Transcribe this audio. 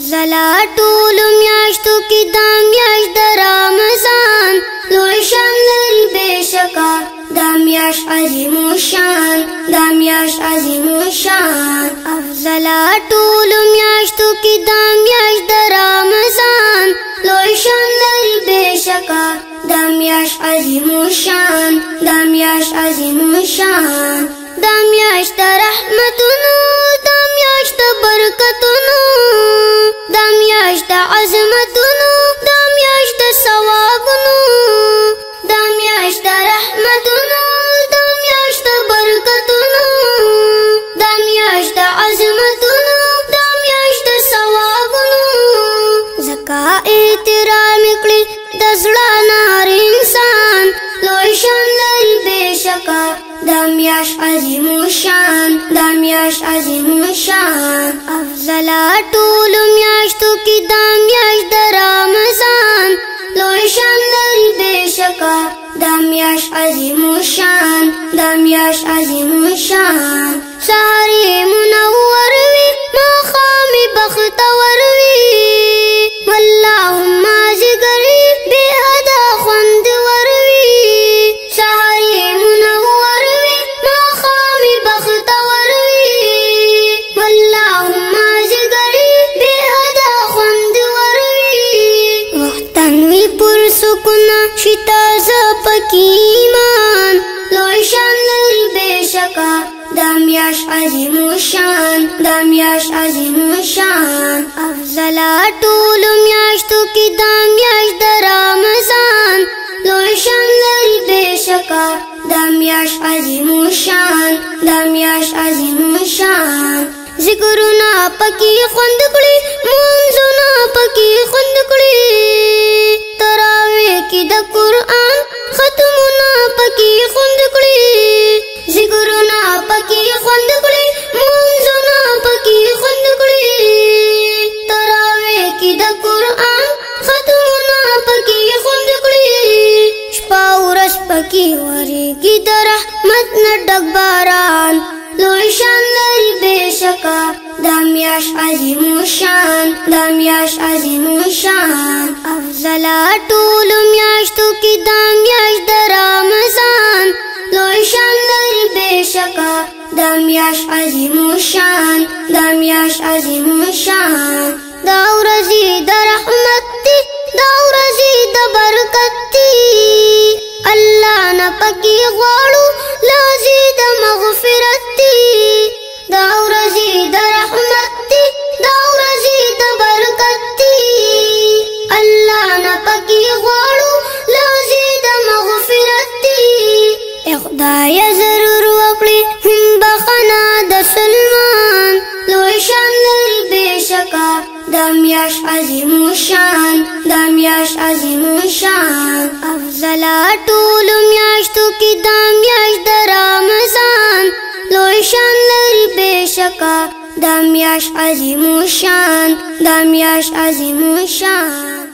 افضل ټول میاشتو کې دا میاشت د رمضان لوی شان لري بېشکه دا میاشت عظیم الشان دا میاشت عظیم الشان افضل ټول میاشتو کې دا میاشت د رمضان لوی شان لري بېشکه دا میاشت عظیم الشان دا میاشت عظیم الشان دا میاشت د رحمتونو دا میاشت د برکتونو دا میاشت د عظمتونو دا میاشت د ثوابونو دا میاشت د رحمتونو دا میاشت د برکتونو دا میاشت د عظمتونو دا میاشت د ثوابونو زکا احترام کړي د زړه نار انسان لوی شان لري بېشکه دا میاشت عظیم الشان دا میاشت عظیم الشان افضل ټول میاشتو کې دا میاشت د رمضان لوی شان لري بېشکه دا میاشت عظیم الشان دا میاشت عظیم الشان سحر منور وي ماښام بختور وي واللهم ذکر بې حده خوندور وي سحر منور وي ماښام بختور وي واللهم ذکر بې حده خوندور وي وختن وي پرسکون شي تازه پکې ایمان لوی شان لري بېشکه دا میاشت عظیم الشان دا میاشت عظیم الشان افضل ټول میاشتو کې دا میاشت د رمضان لوی شان لري بېشکه دا میاشت عظیم الشان دا میاشت عظیم الشان ذکرونه پکې خوند کړي منځونه پکې خوند کړي تراویح کې د قرآن ختمونه پکې خوند کړي ذکرونه پکې خوند کړي منځونه پکې خوند کړي تراویح کې د قرآن ختمونه پکې خوند کړي شپه ورځ پکې ورېږي د رحمت نه ډک باران لوی شان لري بېشکه دا میاشت عظیم الشان دا میاشت عظیم الشان افضل ټول میاشتو کې دا میاشت د رمضان لوی شان لري بېشکه دا میاشت عظیم الشان دا میاشت عظیم الشان دا ورځې د رحمت دي دا ورځې د برکت دي الله نه پکې غواړو لازم د مغفرت دي دا ورځې د رحمت دي دا ورځې د برکت دي الله نه پکې غواړو لازم د مغفرت دي خدای ضرور وکړي هم بخښنه د سلمان لوی شان لري بېشکه دا میاشت عظیم الشان دا میاشت عظیم الشان افضل ټول میاشتو کې دا میاشت د رمضان لوی شان لري بېشکه دا میاشت عظیم الشان دا میاشت عظیم الشان